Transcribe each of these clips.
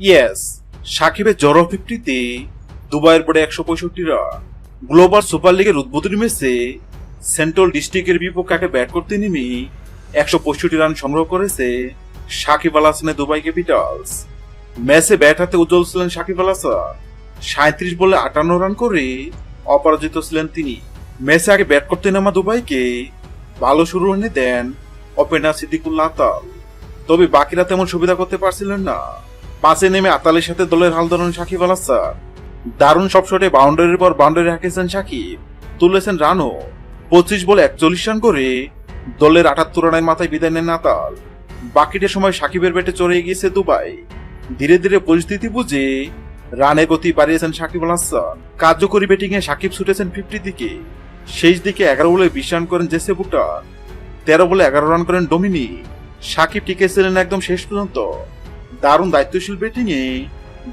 Yes, সাকিবের জড়ো 50-তে দুবাইয়ের পরে 165 রান। গ্লোবাল সুপার লিগের উদ্বোধনী ম্যাচে সেন্ট্রাল ডিস্ট্রিক্টের বিপক্ষে ব্যাট করতে নেমে 165 রান সংগ্রহ করেছে সাকিব আল হাসানের দুবাই ক্যাপিটালস। ম্যাচে ব্যাট হাতে উজ্জ্বল ছিলেন সাকিব আল হাসান। 37 বলে 58 রান করে অপরাজিত ছিলেন তিনি। ম্যাচে আগে ব্যাট করতে নামা দুবাইকে ভালো শুরু এনে দেন ওপেনার সিদ্দিকুল্লাহ আতাল। তবে বাকিরা তেমন সুবিধা করতে পারছিলেন না। পাঁচে নেমে আতালের সাথে দলের হাল ধরেন সাকিব আল হাসান। দারুণ সব শটে বাউন্ডারির পর বাউন্ডারি হাঁকিয়েছেন সাকিব, তুলেছেন রানও। 25 বলে 41 রান করে দলের 78 রানের মাথায় বিদায় নেন আতাল। বাকিটা সময় সাকিবের ব্যাটে চড়ে গিয়েছে দুবাই। ধীরে ধীরে পরিস্থিতি বুঝে রানের গতি বাড়িয়েছেন সাকিব আল হাসান। কার্যকরী ব্যাটিংয়ে সাকিব ছুটেছেন 50 দিকে। শেষ দিকে 11 বলে 20 রান করেন জেসে বুটার, 13 বলে 11 রান করেন ডোমিনিক। সাকিব টিকেছিলেন একদম শেষ পর্যন্ত। দারুণ দায়িত্বশীল ব্যাটিংয়ে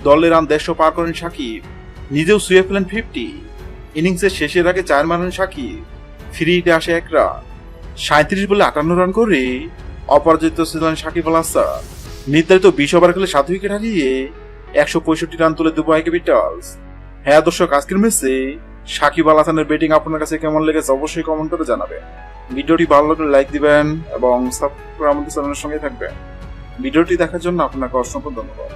দলের রান 150 পার করেন সাকিব, নিজেও ছুঁয়ে ফেলেন 50। ইনিংসের শেষের আগে 4 মারেন সাকিব, ফ্রি হিটে আসে 1 রান। 37 বলে 58 রান করে অপরাজিত ছিলেন সাকিব আল হাসান। নির্ধারিত 20 ওভার খেলে 7 উইকেট হারিয়ে 165 রান তুলে দুবাই ক্যাপিটালস। হ্যাঁ দর্শক, আজকের ম্যাচে সাকিব আল হাসানের ব্যাটিং আপনার কাছে কেমন লেগেছে অবশ্যই কমেন্ট করে জানাবেন। ভিডিওটি ভালো লাগলে লাইক দিবেন এবং সাবস্ক্রাইব করে আমাদের চ্যানেলের সঙ্গে থাকবেন। ভিডিওটি দেখার জন্য আপনাকে অসংখ্য ধন্যবাদ।